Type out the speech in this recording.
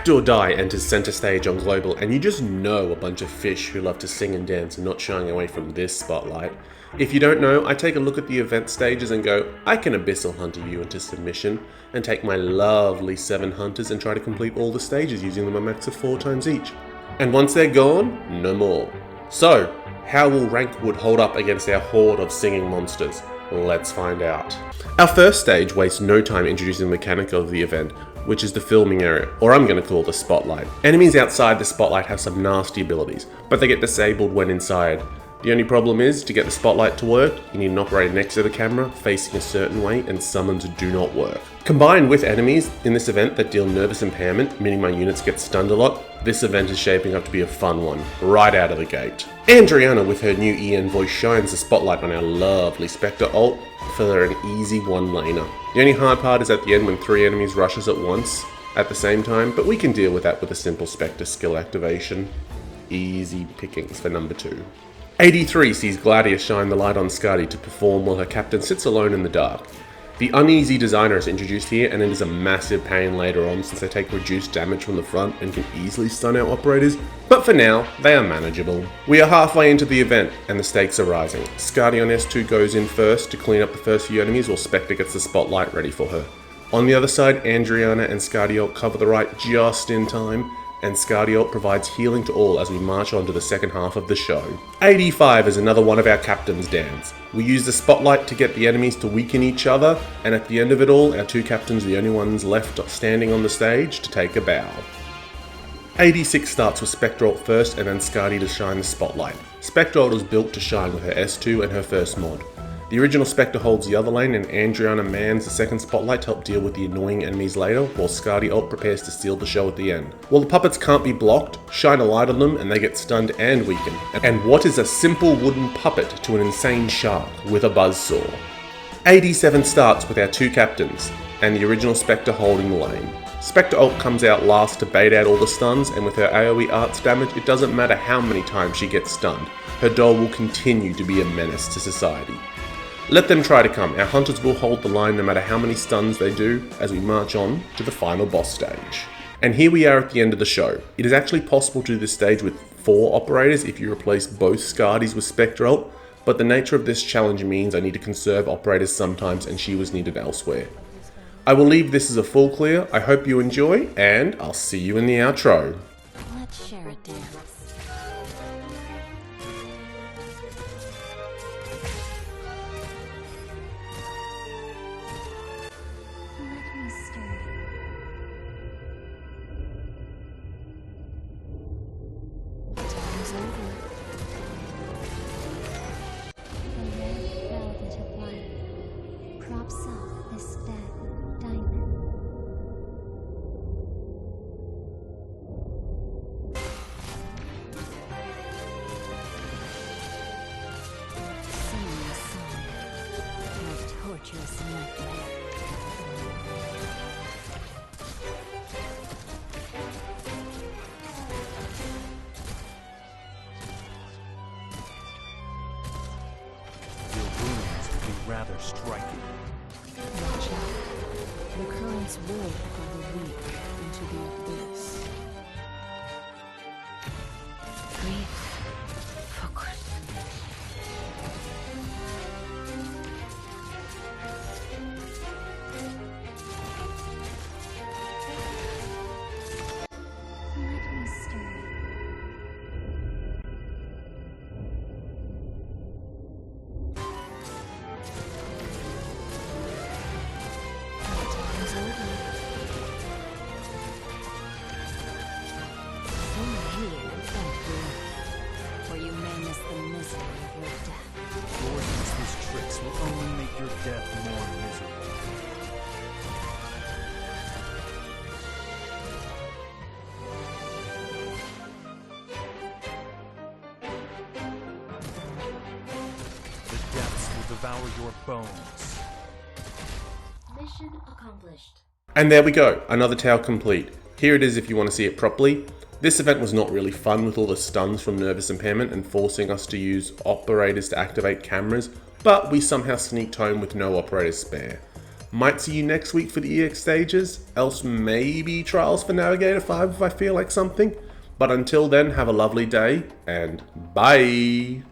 Act or Die enters center stage on Global, and you just know a bunch of fish who love to sing and dance and not shying away from this spotlight. If you don't know, I take a look at the event stages and go, I can Abyssal Hunter you into submission, and take my lovely 7 hunters and try to complete all the stages using them a max of 4 times each. And once they're gone, no more. So, how will Rankwood hold up against our horde of singing monsters? Let's find out. Our first stage wastes no time introducing the mechanic of the event, which is the filming area, or I'm going to call it the spotlight. Enemies outside the spotlight have some nasty abilities, but they get disabled when inside. The only problem is, to get the spotlight to work, you need an operator next to the camera, facing a certain way, and summons do not work. Combined with enemies in this event that deal nervous impairment, meaning my units get stunned a lot, this event is shaping up to be a fun one, right out of the gate. Andriana with her new EN voice shines the spotlight on our lovely Spectre ult for an easy one-laner. The only hard part is at the end when 3 enemies rush us at once, at the same time, but we can deal with that with a simple Spectre skill activation. Easy pickings for number 2. 83 sees Gladius shine the light on Skadi to perform while her captain sits alone in the dark. The uneasy designer is introduced here, and it is a massive pain later on since they take reduced damage from the front and can easily stun our operators, but for now, they are manageable. We are halfway into the event, and the stakes are rising. Skadi on S2 goes in first to clean up the first few enemies while Spectre gets the spotlight ready for her. On the other side, Andriana and Skadi ult cover the right just in time, and Skadi ult provides healing to all as we march on to the second half of the show. 85 is another one of our captain's dance. We use the spotlight to get the enemies to weaken each other, and at the end of it all, our 2 captains are the only ones left standing on the stage to take a bow. 86 starts with Spectre ult first and then Skadi to shine the spotlight. Spectre ult is built to shine with her S2 and her first mod. The original Spectre holds the other lane, and Andriana mans the second spotlight to help deal with the annoying enemies later, while Skadi ult prepares to steal the show at the end. While the puppets can't be blocked, shine a light on them and they get stunned and weakened. And what is a simple wooden puppet to an insane shark with a buzzsaw? 87 starts with our 2 captains, and the original Spectre holding the lane. Spectre ult comes out last to bait out all the stuns, and with her AoE arts damage, it doesn't matter how many times she gets stunned. Her doll will continue to be a menace to society. Let them try to come. Our hunters will hold the line no matter how many stuns they do as we march on to the final boss stage. And here we are at the end of the show. It is actually possible to do this stage with 4 operators if you replace both Skadis with Spectre ult, but the nature of this challenge means I need to conserve operators sometimes, and she was needed elsewhere. I will leave this as a full clear. I hope you enjoy, and I'll see you in the outro. Let's share a dance. Let me stir. Time's over. The red velvet of light props up this dead diamond. Singing a song, your torturous nightmare. Your wounds will be rather striking. Watch out. The currents will pull the weak into the abyss. Breathe. Focus. Let me stir. Time's over. So many will thank you, for you may miss the misery of your death. Your useless tricks will only make your death more miserable. The depths will devour your bones. Mission accomplished. And there we go, another tale complete. Here it is if you want to see it properly. This event was not really fun with all the stuns from nervous impairment and forcing us to use operators to activate cameras, but we somehow sneaked home with no operators spare. Might see you next week for the EX stages, else maybe Trials for Navigator 5 if I feel like something. But until then, have a lovely day, and bye!